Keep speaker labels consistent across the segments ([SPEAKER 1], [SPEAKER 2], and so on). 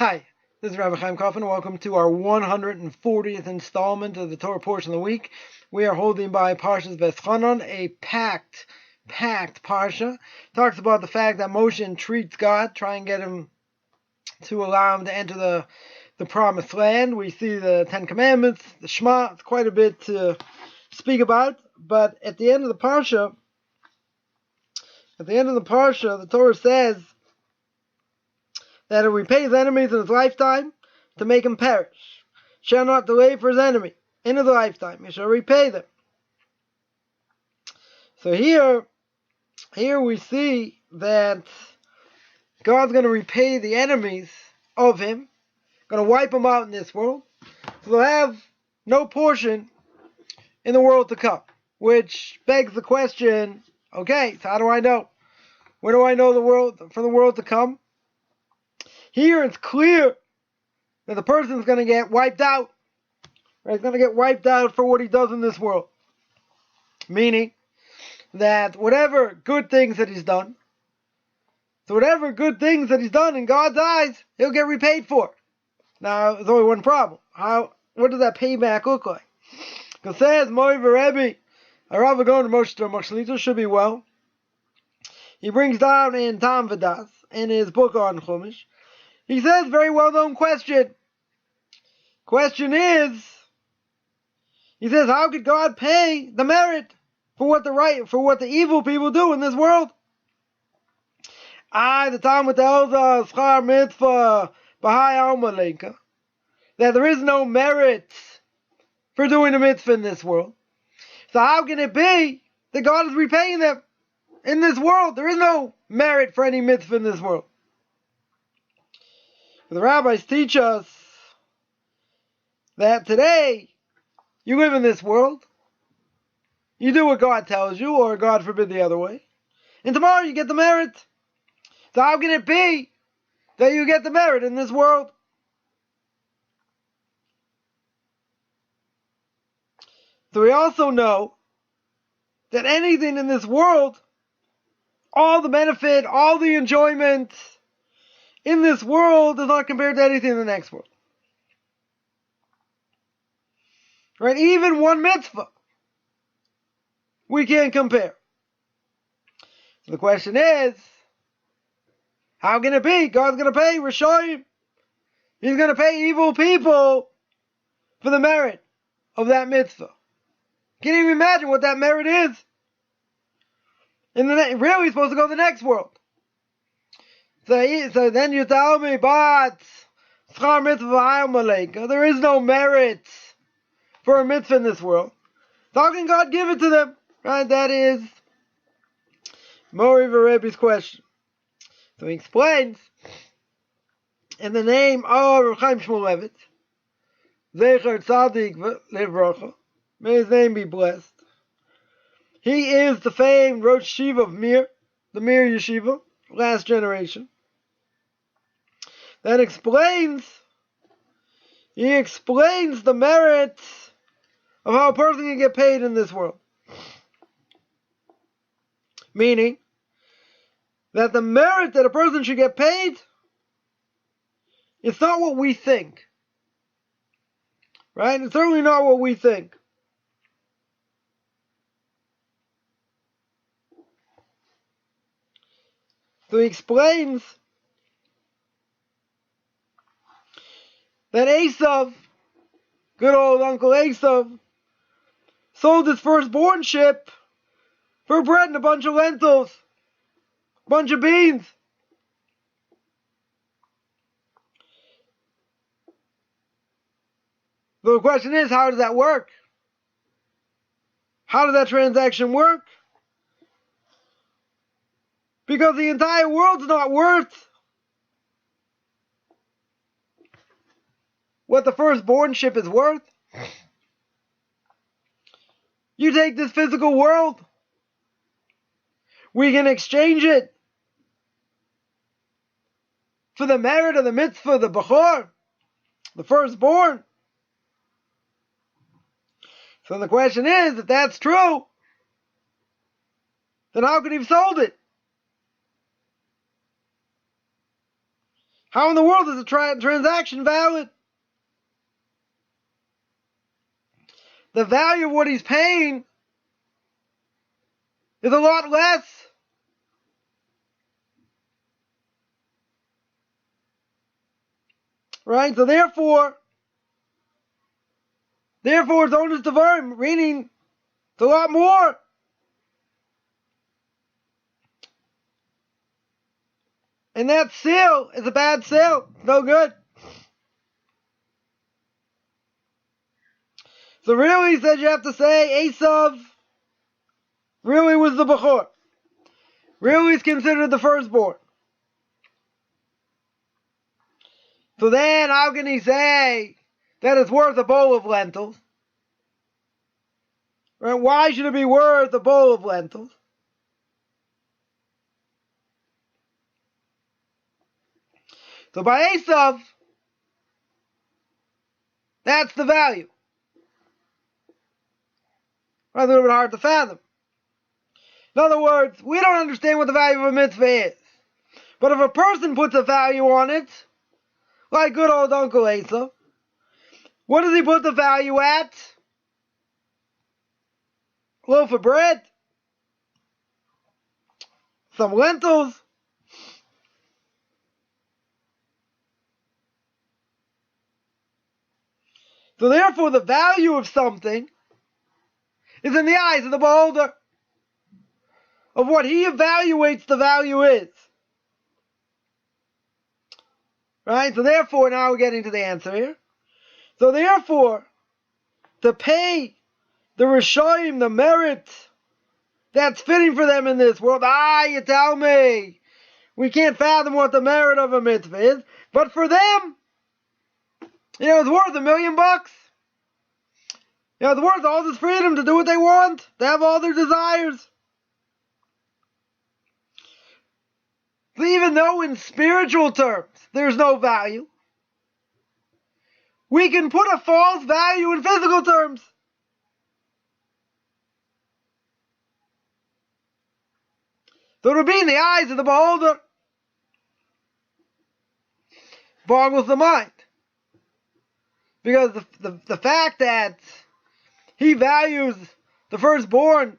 [SPEAKER 1] Hi, this is Rabbi Chaim Coffman. Welcome to our 140th installment of the Torah portion of the week. We are holding by Parshas Veeschanan, a packed parsha. Talks about the fact that Moshe entreats God, try and get him to allow him to enter the promised land. We see the Ten Commandments, the Shema. It's quite a bit to speak about. But at the end of the parsha, the Torah says that it repays enemies in his lifetime to make him perish. Shall not delay for his enemy in his lifetime. He shall repay them. So here we see that God's going to repay the enemies of him, going to wipe them out in this world, so they'll have no portion in the world to come. Which begs the question, okay, so how do I know? Where do I know for the world to come? Here it's clear that the person is going to get wiped out. Right? He's going to get wiped out for what he does in this world. Meaning that whatever good things that he's done, in God's eyes, he'll get repaid for. Now, there's only one problem. What does that payback look like? Because it says, Rabbi, a Rabbi going to Moshe should be well. He brings down in Tam V'das, in his book on Chumash, he says, very well-known question. Question is, he says, how could God pay the merit for what the evil people do in this world? The time with the Elza, Schar Mitzvah, Bahai Almaleka, that there is no merit for doing a mitzvah in this world. So how can it be that God is repaying them in this world? There is no merit for any mitzvah in this world. The rabbis teach us that today you live in this world, you do what God tells you, or God forbid the other way, and tomorrow you get the merit. So how can it be that you get the merit in this world? So we also know that anything in this world, all the benefit, all the enjoyment in this world is not compared to anything in the next world. Right? Even one mitzvah, we can't compare. So the question is, how can it be? God's going to pay Rishoyim. He's going to pay evil people for the merit of that mitzvah. Can't even imagine what that merit is. Really supposed to go to the next world. So then you tell me, but Schar Mitzvah Maleka, there is no merit for a mitzvah in this world. So how can God give it to them? Right? That is Mori Rabbi's question. So he explains, in the name of Chaim Shmulevitz, Zecher Tzadik Livracha, may his name be blessed. He is the famed Rosh Yeshiva of Mir, the Mir Yeshiva, last generation. That explains the merits of how a person can get paid in this world. Meaning that the merit that a person should get paid, it's not what we think. Right? It's certainly not what we think. So he explains that Esav, good old Uncle Esav, sold his firstborn ship for bread and a bunch of lentils, a bunch of beans. So the question is, how does that work? How does that transaction work? Because the entire world's not worth what the firstborn ship is worth. You take this physical world, we can exchange it for the merit of the mitzvah, the Bechor, the firstborn. So the question is, if that's true, then how could he have sold it? How in the world is a transaction valid? The value of what he's paying is a lot less. Right? So therefore it's onus devarim, meaning it's a lot more. And that sale is a bad sale. No good. So really, he said you have to say Esav really was the Bechor. Really is considered the firstborn. So then how can he say that it's worth a bowl of lentils? Right? Why should it be worth a bowl of lentils? So by Esav, that's the value. Right? A little bit hard to fathom. In other words, we don't understand what the value of a mitzvah is. But if a person puts a value on it, like good old Uncle Esav, what does he put the value at? A loaf of bread? Some lentils? So therefore the value of something is in the eyes of the beholder, of what he evaluates the value is. Right? So therefore, now we're getting to the answer here. So therefore, to pay the Rishoyim the merit that's fitting for them in this world, you tell me, we can't fathom what the merit of a mitzvah is, but for them, it's worth $1 million. It's worth all this freedom to do what they want, to have all their desires. So even though in spiritual terms there's no value, we can put a false value in physical terms. So to be in the eyes of the beholder boggles the mind. Because the fact that he values the firstborn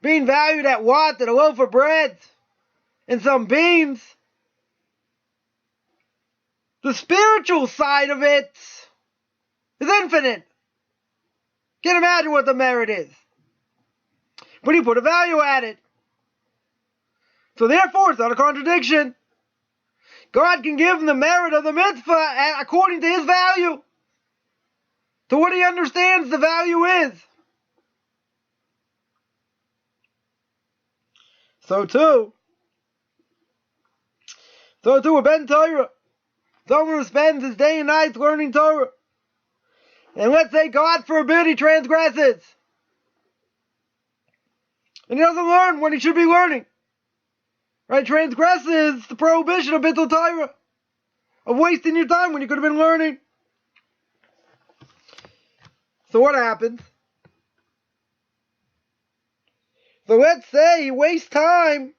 [SPEAKER 1] being valued at what? At a loaf of bread and some beans. The spiritual side of it is infinite. Can't imagine what the merit is. But he put a value at it. So therefore, it's not a contradiction. God can give him the merit of the mitzvah according to his value, to what he understands the value is. So too, a Ben Torah, someone who spends his day and night learning Torah, and let's say, God forbid, he transgresses, and he doesn't learn when he should be learning. Right? Transgresses the prohibition of Bittul Torah, of wasting your time when you could have been learning. So what happens? So let's say he wastes time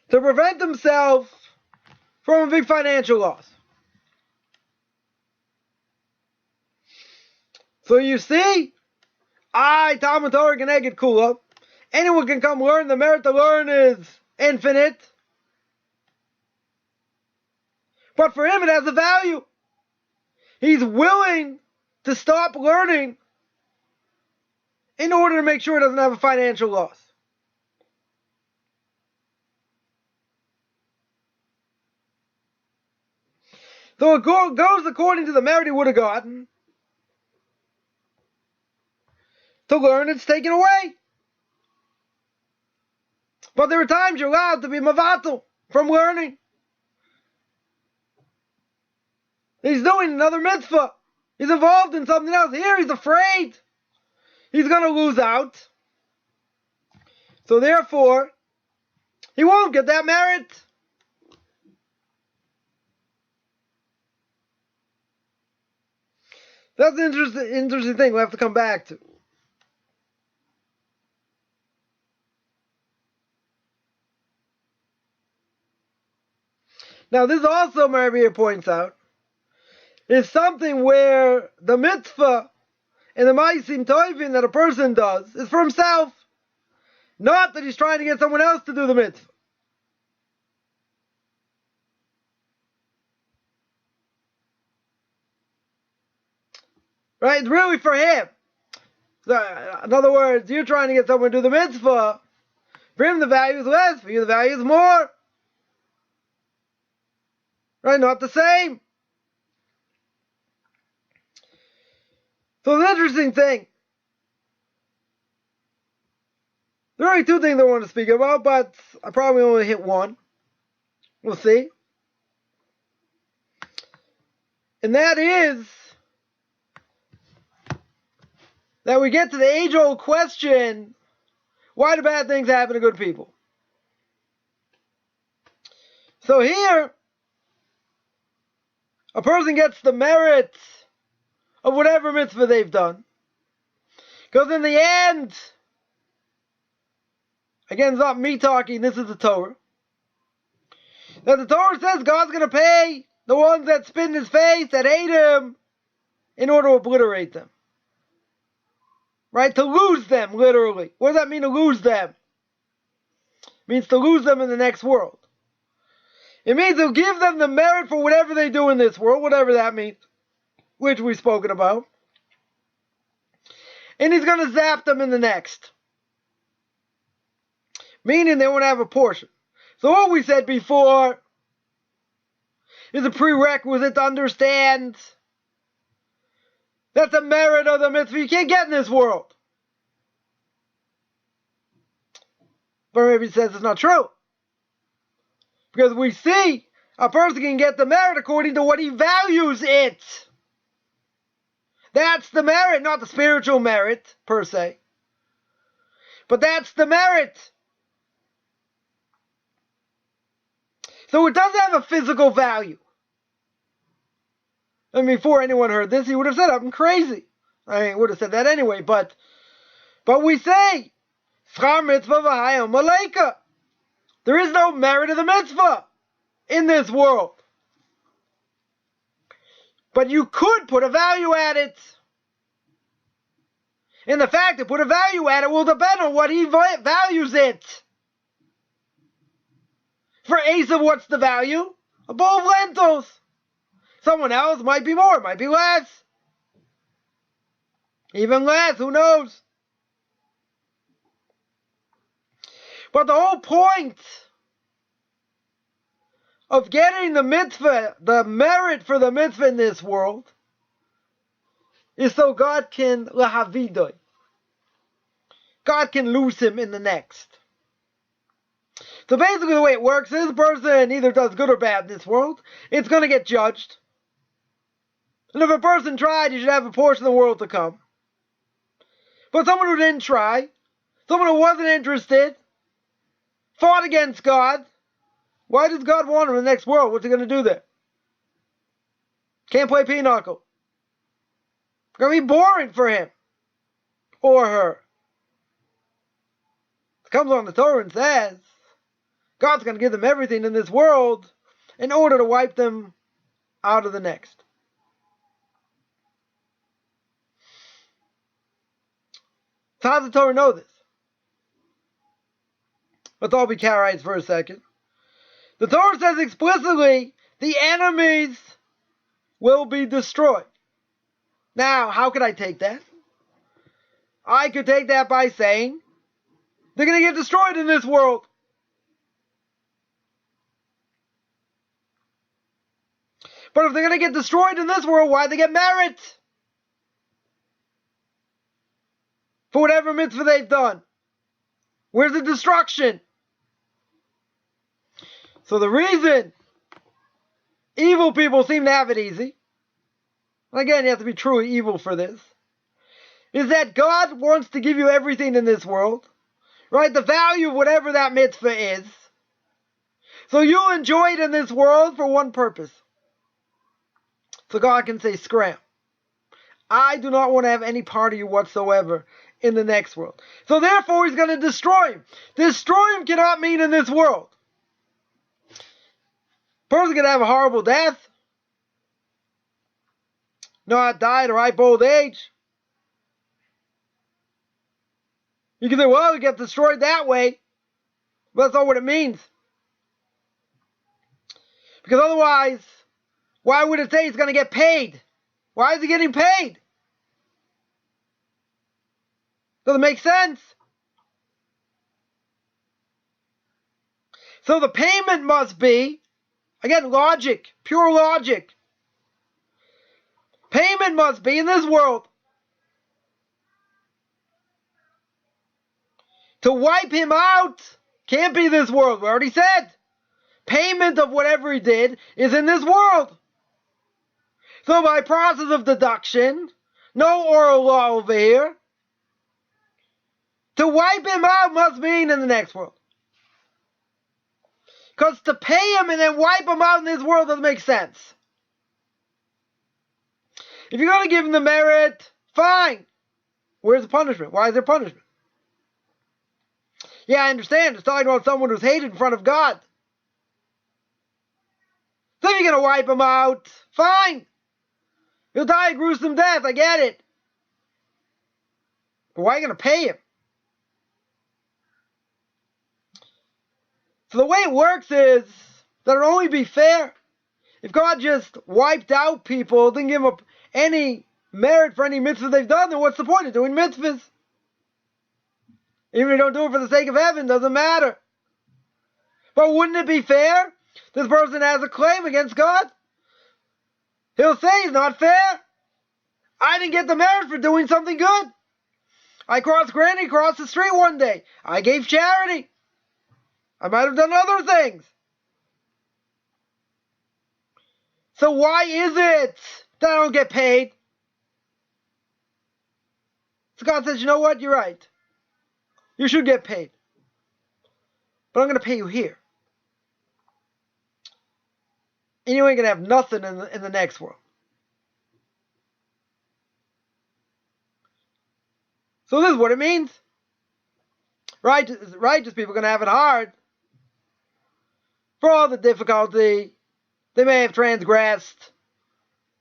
[SPEAKER 1] to prevent himself from a big financial loss. So you see, Talmud Torah Keneged Kula, anyone can come learn. The merit to learn is infinite. But for him it has a value. He's willing to stop learning in order to make sure he doesn't have a financial loss. So it goes according to the merit he would have gotten. To learn, it's taken away. But there are times you're allowed to be mavatal from learning. He's doing another mitzvah. He's involved in something else. Here he's afraid he's going to lose out. So therefore, he won't get that merit. That's an interesting thing we'll have to come back to. Now this also, Rabbi points out, is something where the mitzvah and the ma'asim tovim that a person does is for himself. Not that he's trying to get someone else to do the mitzvah. Right? It's really for him. So, in other words, you're trying to get someone to do the mitzvah. For him the value is less, for you the value is more. Right? Not the same. So it's an interesting thing. There are only two things I want to speak about, but I probably only hit one. We'll see. And that is that we get to the age-old question, why do bad things happen to good people? So here, a person gets the merit of whatever mitzvah they've done. Because in the end, again, it's not me talking, this is the Torah. That the Torah says God's going to pay the ones that spit in his face, that hate him, in order to obliterate them. Right? To lose them, literally. What does that mean, to lose them? It means to lose them in the next world. It means to give them the merit for whatever they do in this world, whatever that means, which we've spoken about. And he's going to zap them in the next. Meaning they won't have a portion. So what we said before is a prerequisite to understand that the merit of the mitzvah you can't get in this world. But maybe he says it's not true. Because we see a person can get the merit according to what he values it. That's the merit, not the spiritual merit, per se. But that's the merit. So it doesn't have a physical value. I mean, before anyone heard this, he would have said, I'm crazy. I mean, would have said that anyway, but we say, Schar mitzvah v'hayom malaika. There is no merit of the mitzvah in this world. But you could put a value at it. And the fact to put a value at it will depend on what he values it. For Esav, what's the value? A bowl of lentils. Someone else might be more, might be less. Even less, who knows? But the whole point of getting the mitzvah, the merit for the mitzvah in this world, is so God can lahavidoi. God can lose him in the next. So basically the way it works is a person either does good or bad in this world, it's going to get judged. And if a person tried, he should have a portion of the world to come. But someone who didn't try, someone who wasn't interested, fought against God, why does God want him in the next world? What's he going to do there? Can't play pinochle. It's going to be boring for him. Or her. It comes on the Torah and says, God's going to give them everything in this world in order to wipe them out of the next. So how does the Torah know this? Let's all be Karaites for a second. The Torah says explicitly, the enemies will be destroyed. Now, how could I take that? I could take that by saying, they're going to get destroyed in this world. But if they're going to get destroyed in this world, why they get merit? For whatever mitzvah they've done. Where's the destruction? So the reason evil people seem to have it easy, and again, you have to be truly evil for this, is that God wants to give you everything in this world, right? The value of whatever that mitzvah is. So you enjoy it in this world for one purpose. So God can say, scram. I do not want to have any part of you whatsoever in the next world. So therefore he's going to destroy him. Destroy him cannot mean in this world. Person's going to have a horrible death. Not die at a ripe old age. You can say, well, you get destroyed that way. But that's not what it means. Because otherwise, why would it say he's going to get paid? Why is he getting paid? Doesn't make sense. So the payment must be, again, logic, pure logic. Payment must be in this world. To wipe him out can't be this world. We already said. Payment of whatever he did is in this world. So by process of deduction, no oral law over here, to wipe him out must mean in the next world. Because to pay him and then wipe him out in this world doesn't make sense. If you're going to give him the merit, fine. Where's the punishment? Why is there punishment? Yeah, I understand. It's talking about someone who's hated in front of God. So if you're going to wipe him out, fine. He'll die a gruesome death. I get it. But why are you going to pay him? So the way it works is that it'll only be fair. If God just wiped out people, didn't give up any merit for any mitzvah they've done, then what's the point of doing mitzvahs? Even if you don't do it for the sake of heaven, doesn't matter. But wouldn't it be fair? This person has a claim against God. He'll say it's not fair. I didn't get the merit for doing something good. I crossed Granny across the street one day. I gave charity. I might have done other things. So why is it that I don't get paid? So God says, you know what? You're right. You should get paid. But I'm going to pay you here. And you ain't going to have nothing in the next world. So this is what it means. Righteous people are going to have it hard. For all the difficulty, they may have transgressed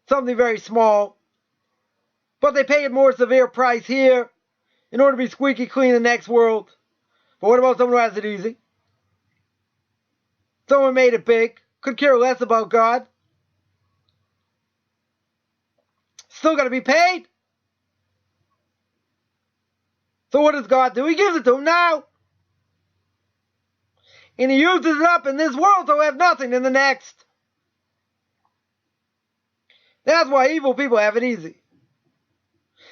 [SPEAKER 1] something very small. But they pay a more severe price here in order to be squeaky clean in the next world. But what about someone who has it easy? Someone made it big, could care less about God. Still got to be paid. So what does God do? He gives it to him now. And he uses it up in this world so he'll have nothing in the next. That's why evil people have it easy.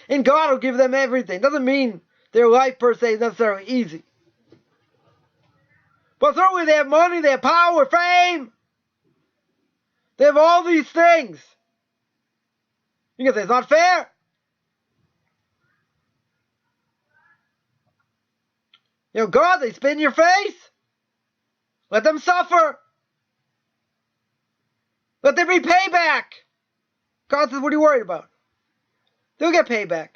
[SPEAKER 1] And God will give them everything. Doesn't mean their life per se is necessarily easy. But certainly they have money, they have power, fame. They have all these things. You can say it's not fair. You know, God, they spit in your face. Let them suffer. Let there be payback. God says, what are you worried about? They'll get payback.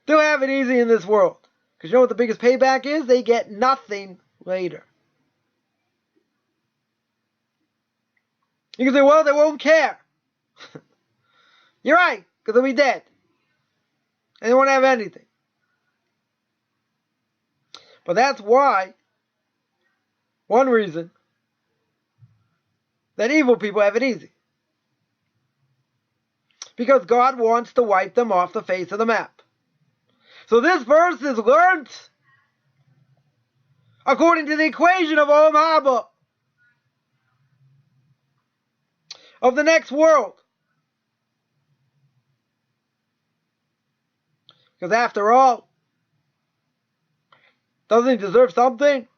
[SPEAKER 1] They'll have it easy in this world. Because you know what the biggest payback is? They get nothing later. You can say, well, they won't care. You're right, because they'll be dead. And they won't have anything. But that's why, one reason, that evil people have it easy. Because God wants to wipe them off the face of the map. So this verse is learned according to the equation of Olam Haba, of the next world. Because after all, doesn't he deserve something?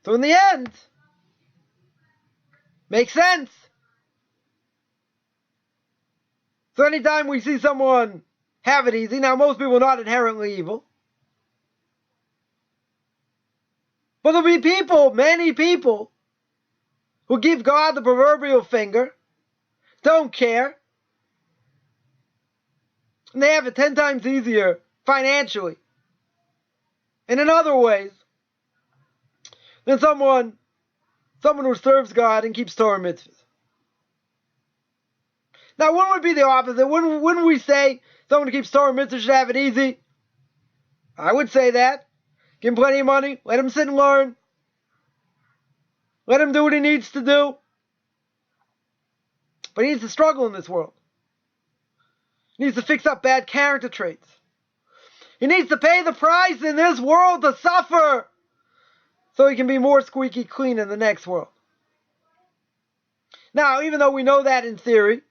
[SPEAKER 1] So in the end, makes sense. So anytime we see someone have it easy, now most people are not inherently evil, but there'll be people, many people, who give God the proverbial finger, don't care, and they have it 10 times easier financially and in other ways. than someone who serves God and keeps Torah mitzvahs. Now, wouldn't it be the opposite? Wouldn't we say someone who keeps Torah mitzvahs should have it easy? I would say that. Give him plenty of money. Let him sit and learn. Let him do what he needs to do. But he needs to struggle in this world. He needs to fix up bad character traits. He needs to pay the price in this world to suffer so he can be more squeaky clean in the next world. Now, even though we know that in theory,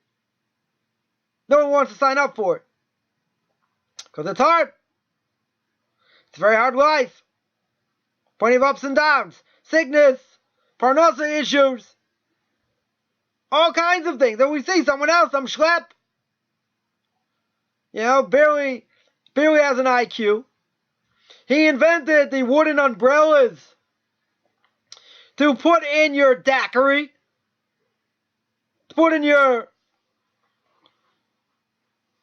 [SPEAKER 1] no one wants to sign up for it. Because it's hard. It's a very hard life. Plenty of ups and downs. Sickness. Parnasa issues. All kinds of things. And we see someone else, some schlep. Barely has an IQ. He invented the wooden umbrellas to put in your daiquiri. To put in your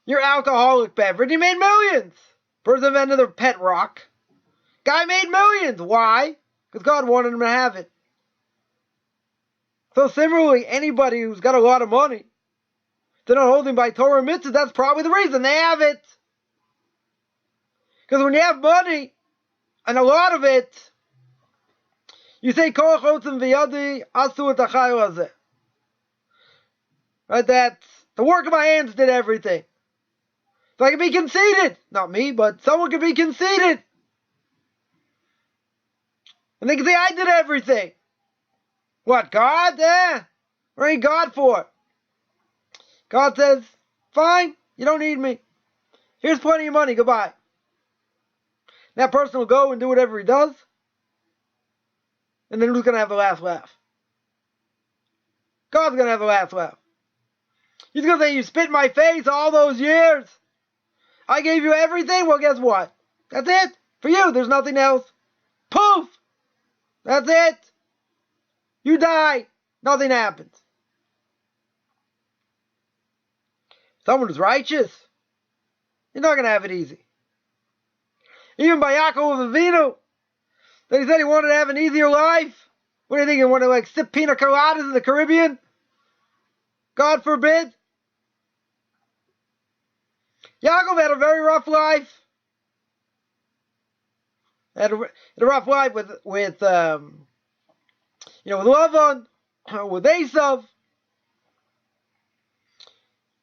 [SPEAKER 1] alcoholic beverage. He made millions. Person invented the pet rock. Guy made millions. Why? Because God wanted him to have it. So similarly, anybody who's got a lot of money, they're not holding by Torah mitzvahs, that's probably the reason they have it. Because when you have money, and a lot of it, you say, Koach otzim v'yadi asu et achayil hazeh. Right, that the work of my hands did everything. So I can be conceited. Not me, but someone can be conceited. And they can say, I did everything. What, God? What ain't God for? God says, fine, you don't need me. Here's plenty of money, goodbye. That person will go and do whatever he does. And then who's going to have the last laugh? God's going to have the last laugh. He's going to say, you spit in my face all those years. I gave you everything. Well, guess what? That's it. For you, there's nothing else. Poof! That's it. You die. Nothing happens. Someone who's righteous, you're not going to have it easy. Even by Yaakov Avinu, that he said he wanted to have an easier life. What do you think? He wanted to sip pina coladas in the Caribbean? God forbid. Yaakov had a very rough life. Had a rough life with Lavan, with Esav,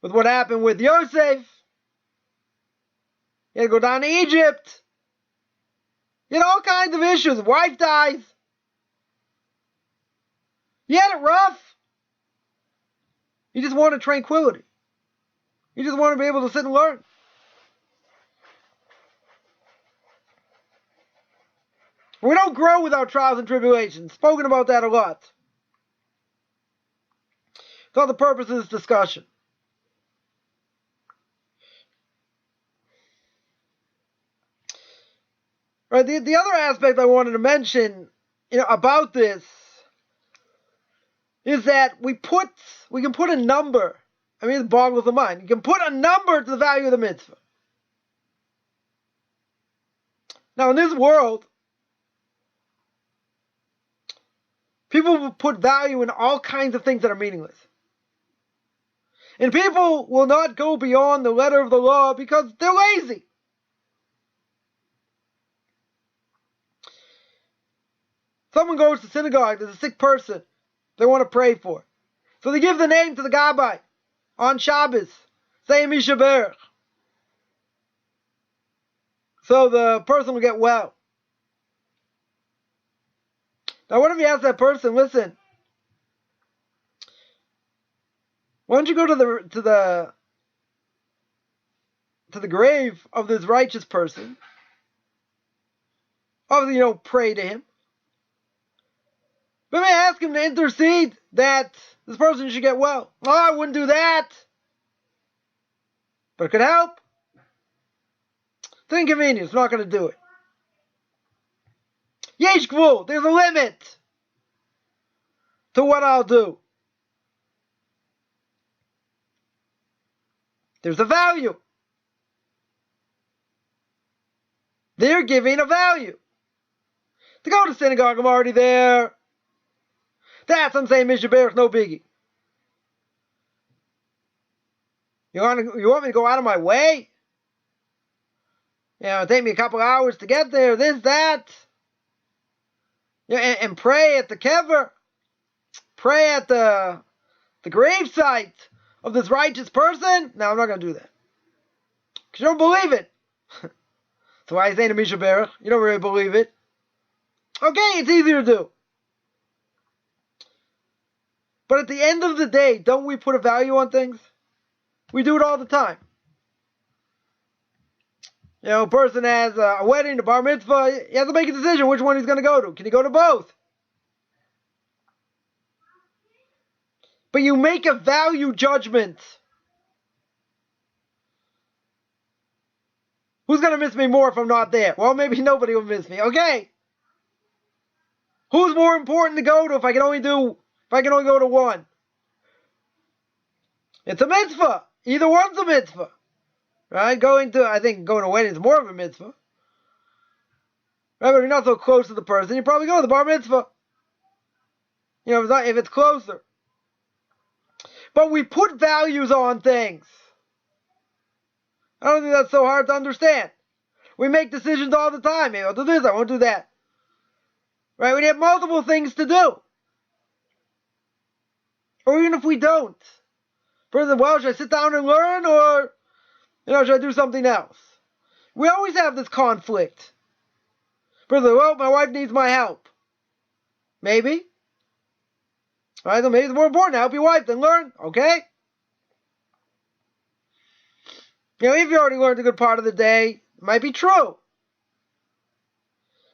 [SPEAKER 1] with what happened with Yosef. He had to go down to Egypt. He had all kinds of issues. His wife dies. He had it rough. He just wanted tranquility. He just wanted to be able to sit and learn. We don't grow without trials and tribulations. Spoken about that a lot. It's all the purpose of this discussion. Right, the other aspect I wanted to mention, about this is that we can put a number. I mean, it boggles the mind. You can put a number to the value of the mitzvah. Now, in this world, people will put value in all kinds of things that are meaningless. And people will not go beyond the letter of the law because they're lazy. Someone goes to synagogue, there's a sick person they want to pray for. So they give the name to the Rabbi on Shabbos. Say Misha Berach. So the person will get well. Now what if you ask that person, listen, why don't you go to the grave of this righteous person? Obviously, pray to him. But may ask him to intercede that this person should get well. Oh, I wouldn't do that. But it could help. It's inconvenient. It's not going to do it. Yesh gvul. There's a limit to what I'll do. There's a value. They're giving a value. To go to synagogue, I'm already there. That's I'm saying Mishnah Berurah, no biggie. You want me to go out of my way? It'll take me a couple hours to get there, this, that. And pray at the kever. Pray at the gravesite of this righteous person? No, I'm not going to do that. Because you don't believe it. So why are you saying to Mishnah Berurah? You don't really believe it. Okay, it's easy to do. But at the end of the day, don't we put a value on things? We do it all the time. A person has a wedding, a bar mitzvah, he has to make a decision which one he's going to go to. Can he go to both? But you make a value judgment. Who's going to miss me more if I'm not there? Well, maybe nobody will miss me. Okay. Who's more important to go to if I can only go to one? It's a mitzvah. Either one's a mitzvah. Right? I think going to a wedding is more of a mitzvah. Right? But if you're not so close to the person, you probably go to the bar mitzvah. If it's closer. But we put values on things. I don't think that's so hard to understand. We make decisions all the time. Maybe I'll do this, I won't do that. Right? We have multiple things to do. Or even if we don't. For example, well, should I sit down and learn, or should I do something else? We always have this conflict. For example, well, my wife needs my help. Maybe. Right? So maybe it's more important to help your wife than learn. Okay? If you already learned a good part of the day, it might be true.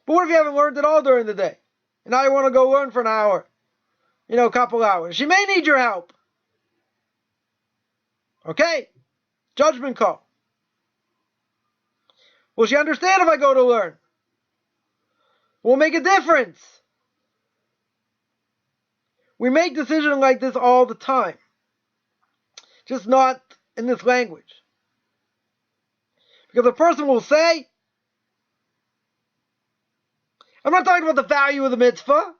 [SPEAKER 1] But what if you haven't learned at all during the day? And now you want to go learn for an hour? A couple hours. She may need your help. Okay? Judgment call. Will she understand if I go to learn? Will it make a difference? We make decisions like this all the time. Just not in this language. Because a person will say, I'm not talking about the value of the mitzvah.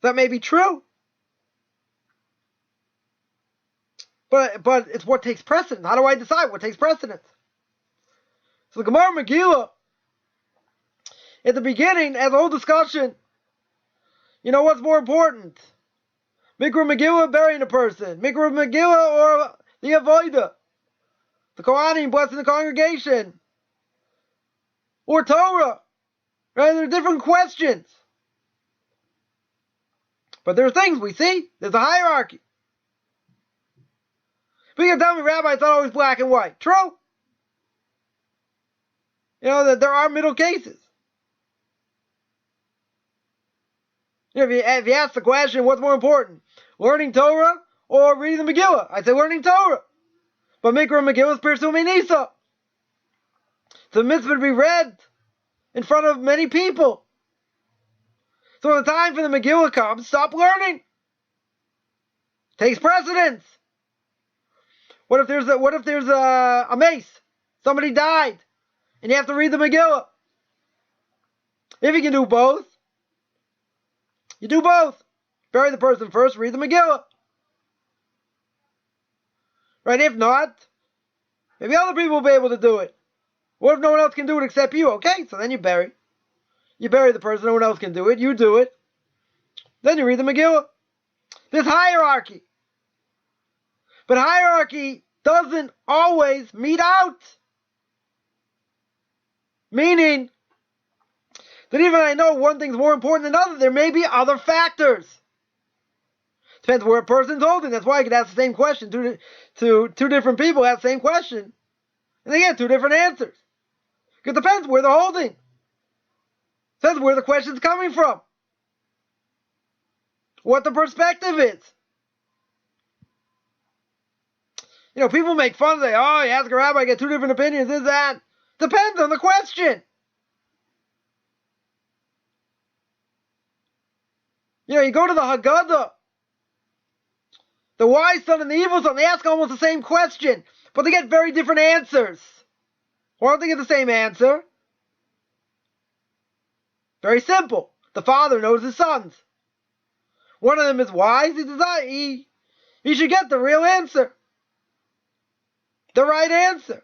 [SPEAKER 1] That may be true. But it's what takes precedence. How do I decide what takes precedence? So the Gemara Megillah, at the beginning, has a whole discussion. What's more important? Mikra Megillah, burying a person. Mikra Megillah, or the Avodah. The Kohanim blessing the congregation. Or Torah. Right? There are different questions. But there are things we see. There's a hierarchy. But you can tell me, Rabbi, it's not always black and white. True. That there are middle cases. If you ask the question, what's more important? Learning Torah or reading the Megillah? I'd say learning Torah. But Mikra Megillah is Pirsu Minisa. It's a mitzvah to be read in front of many people. So when the time for the Megillah comes, stop learning. Takes precedence. What if there's a mace? Somebody died, and you have to read the Megillah. If you can do both, you do both. Bury the person first, read the Megillah. Right? If not, maybe other people will be able to do it. What if no one else can do it except you? Okay, so then you bury. You bury the person, no one else can do it. You do it. Then you read the Megillah. There's hierarchy. But hierarchy doesn't always meet out. Meaning that even I know one thing's more important than another, there may be other factors. Depends where a person's holding. That's why I could ask the same question to two different people, ask the same question, and they get two different answers. Because it depends where they're holding. Depends where the question's coming from. What the perspective is. People make fun, say, oh, you ask a rabbi, get two different opinions, this, that. Depends on the question. You go to the Haggadah. The wise son and the evil son, they ask almost the same question, but they get very different answers. Why don't they get the same answer? Very simple. The father knows his sons. One of them is wise. He should get the real answer. The right answer.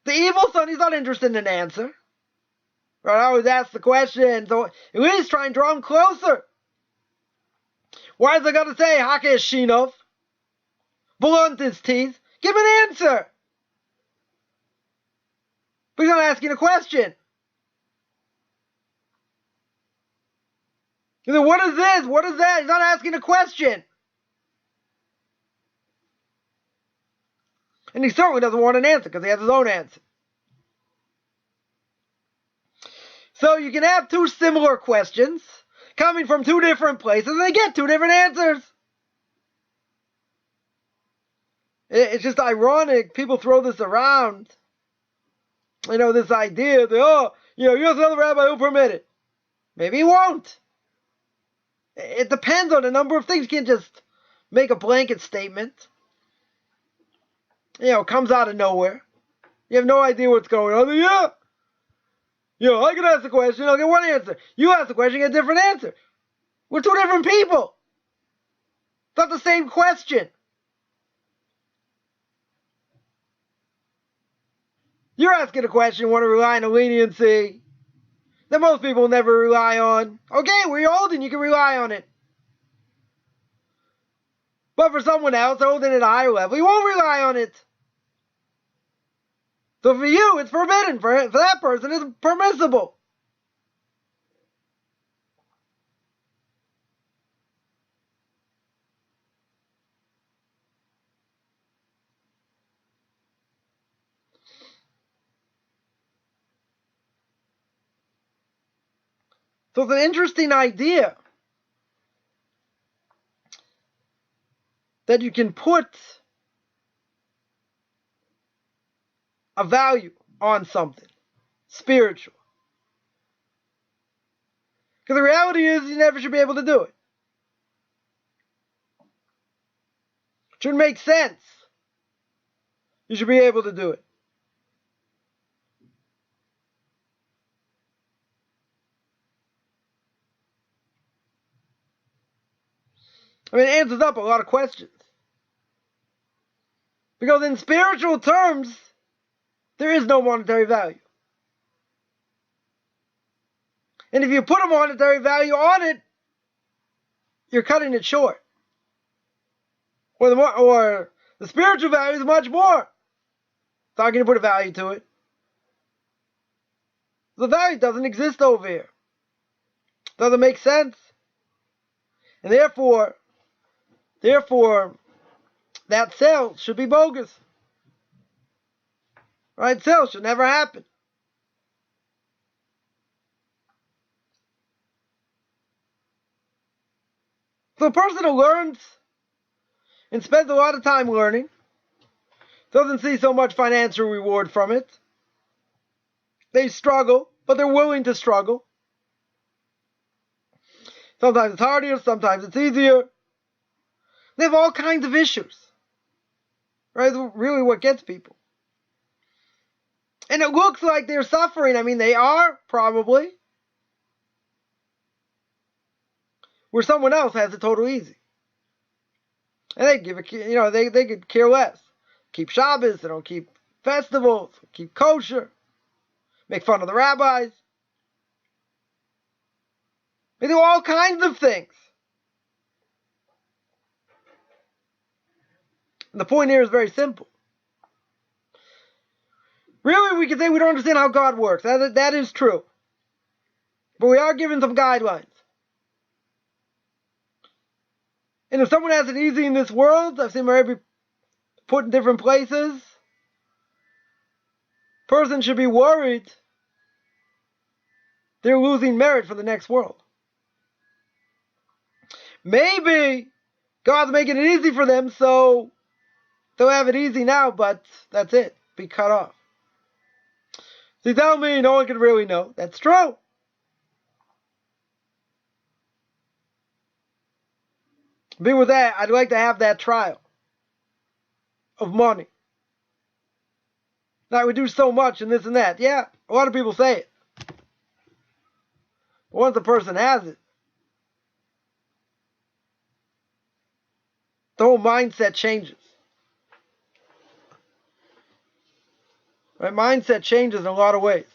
[SPEAKER 1] The evil son, he's not interested in an answer. Right? I always ask the question, so at least try and draw him closer. Why is I got to say, Hake Shinov? Blunt his teeth. Give an answer. But he's not asking a question. He's like, what is this? What is that? He's not asking a question. And he certainly doesn't want an answer because he has his own answer. So you can have two similar questions coming from two different places and they get two different answers. It's just ironic. People throw this around. This idea that, you have another rabbi who permit it. Maybe he won't. It depends on a number of things. You can't just make a blanket statement. It comes out of nowhere. You have no idea what's going on. I can ask the question, I'll get one answer. You ask the question, get a different answer. We're two different people. It's not the same question. You're asking a question, you want to rely on a leniency that most people never rely on. Okay, we're old and you can rely on it. But for someone else, holding at a higher level, you won't rely on it. So for you, it's forbidden. For that person, it's permissible. So it's an interesting idea that you can put a value on something spiritual. Because the reality is you never should be able to do it. It should make sense. You should be able to do it. It answers up a lot of questions. Because in spiritual terms, there is no monetary value. And if you put a monetary value on it, you're cutting it short. Or the spiritual value is much more. So how can you put a value to it? The value doesn't exist over here. Doesn't make sense. And therefore, that sale should be bogus. Right? Sale should never happen. So a person who learns and spends a lot of time learning doesn't see so much financial reward from it. They struggle, but they're willing to struggle. Sometimes it's harder, sometimes it's easier. They have all kinds of issues. Right? That's really what gets people. And it looks like they're suffering. They are, probably. Where someone else has it totally easy. And they could care less. Keep Shabbos, they don't keep festivals, keep kosher, make fun of the rabbis. They do all kinds of things. And the point here is very simple. Really, we can say we don't understand how God works. That is true. But we are given some guidelines. And if someone has it easy in this world, I've seen Rabbi put in different places, person should be worried they're losing merit for the next world. Maybe God's making it easy for them, so they'll have it easy now, but that's it. Be cut off. So you tell me no one can really know. That's true. Be with that, I'd like to have that trial of money. Now we do so much and this and that. Yeah, a lot of people say it. But once the person has it, the whole mindset changes. Right? Mindset changes in a lot of ways.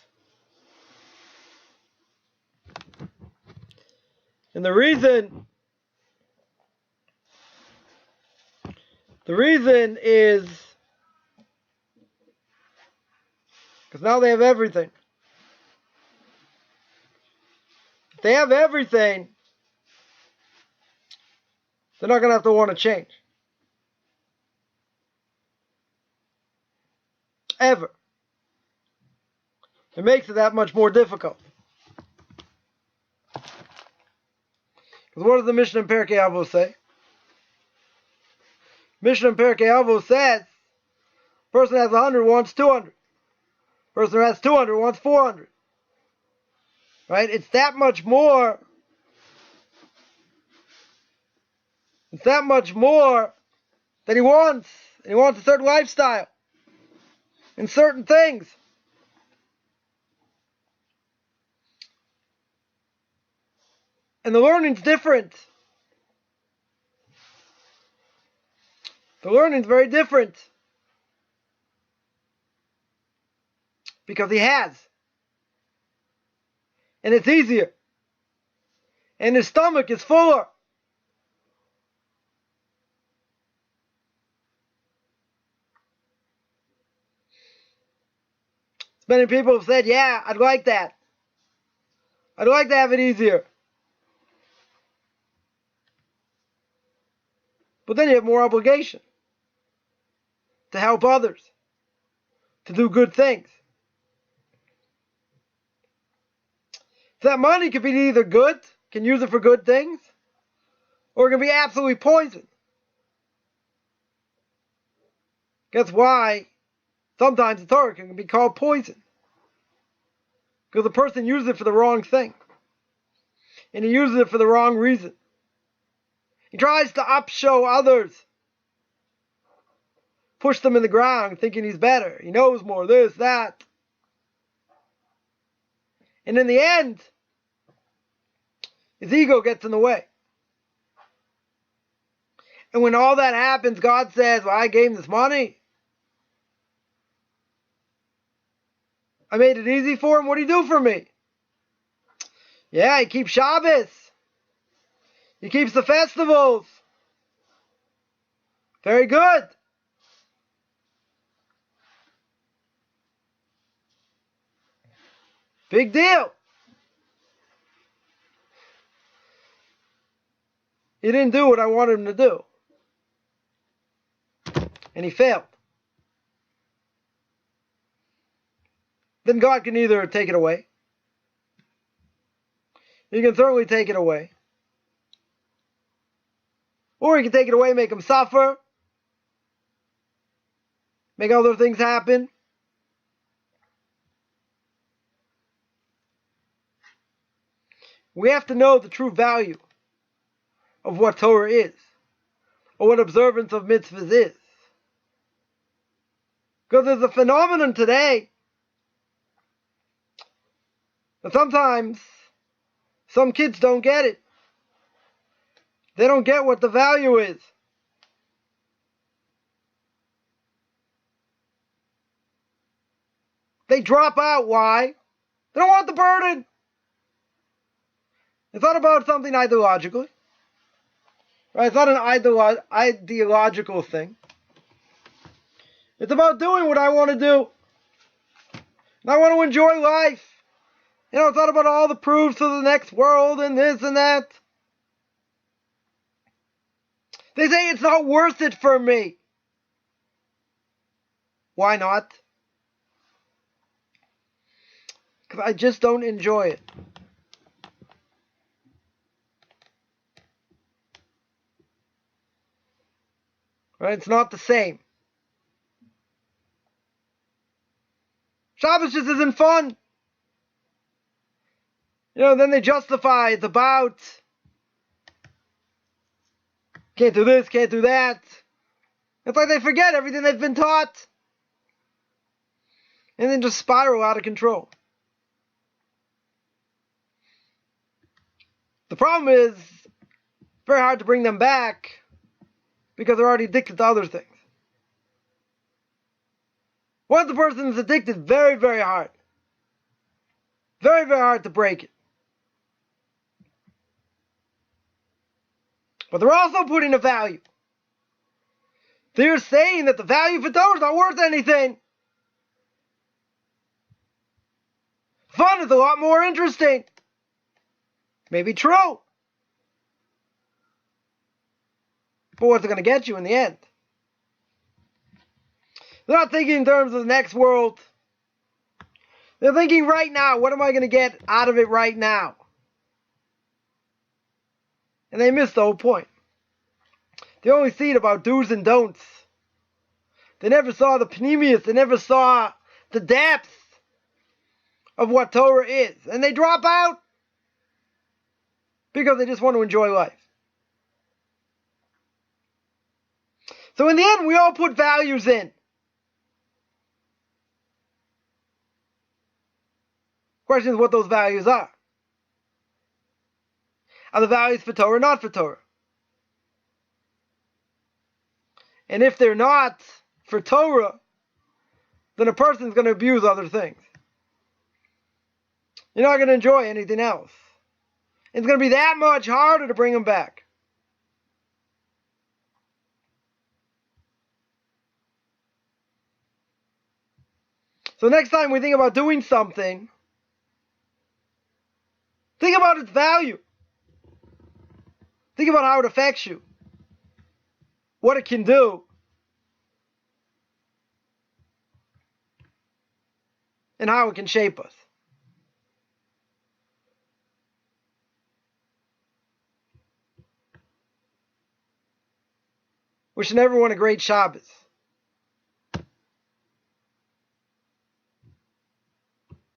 [SPEAKER 1] And the reason is because now they have everything. If they have everything, they're not going to have to want to change. Ever. It makes it that much more difficult. Because what does the Mishnah in Pirkei Avos say? Mishnah in Pirkei Avos says, person has 100 wants 200. Person who has 200 wants 400. Right? It's that much more. It's that much more that he wants. And he wants a certain lifestyle. And certain things. And the learning's different. The learning's very different. Because he has. And it's easier. And his stomach is fuller. Many people have said, yeah, I'd like that. I'd like to have it easier. But then you have more obligation to help others, to do good things. So that money can be either good, can use it for good things, or it can be absolutely poison. That's why sometimes the Torah can be called poison. Because the person uses it for the wrong thing. And he uses it for the wrong reason. He tries to upshow others. Push them in the ground thinking he's better. He knows more, this, that. And in the end, his ego gets in the way. And when all that happens, God says, well, I gave him this money. I made it easy for him. What did he do for me? Yeah, he keeps Shabbos. He keeps the festivals. Very good. Big deal. He didn't do what I wanted him to do. And he failed. Then God can either take it away. He can certainly take it away. Or he can take it away, make him suffer. Make other things happen. We have to know the true value of what Torah is. Or what observance of mitzvahs is. Because there's a phenomenon today that sometimes some kids don't get it. They don't get what the value is. They drop out. Why? They don't want the burden. It's not about something ideologically. Right? It's not an ideological thing. It's about doing what I want to do. And I want to enjoy life. You know, it's not about all the proofs of the next world and this and that. They say it's not worth it for me. Why not? Because I just don't enjoy it. Right? It's not the same. Shabbos just isn't fun. You know, then they justify it's about can't do this, can't do that. It's like they forget everything they've been taught. And then just spiral out of control. The problem is, very hard to bring them back because they're already addicted to other things. Once the person is addicted, very, very hard. Very, very hard to break it. But they're also putting a value. They're saying that the value for Torah is not worth anything. Fun is a lot more interesting. Maybe true. But what's it going to get you in the end? They're not thinking in terms of the next world. They're thinking right now, what am I going to get out of it right now? And they miss the whole point. They only see it about do's and don'ts. They never saw the pneumius. They never saw the depth of what Torah is. And they drop out because they just want to enjoy life. So in the end, we all put values in. Question is what those values are. Are the values for Torah or not for Torah? And if they're not for Torah, then a person's going to abuse other things. You're not going to enjoy anything else. It's going to be that much harder to bring them back. So next time we think about doing something, think about its value. Think about how it affects you. What it can do. And how it can shape us. Wishing everyone a great Shabbos.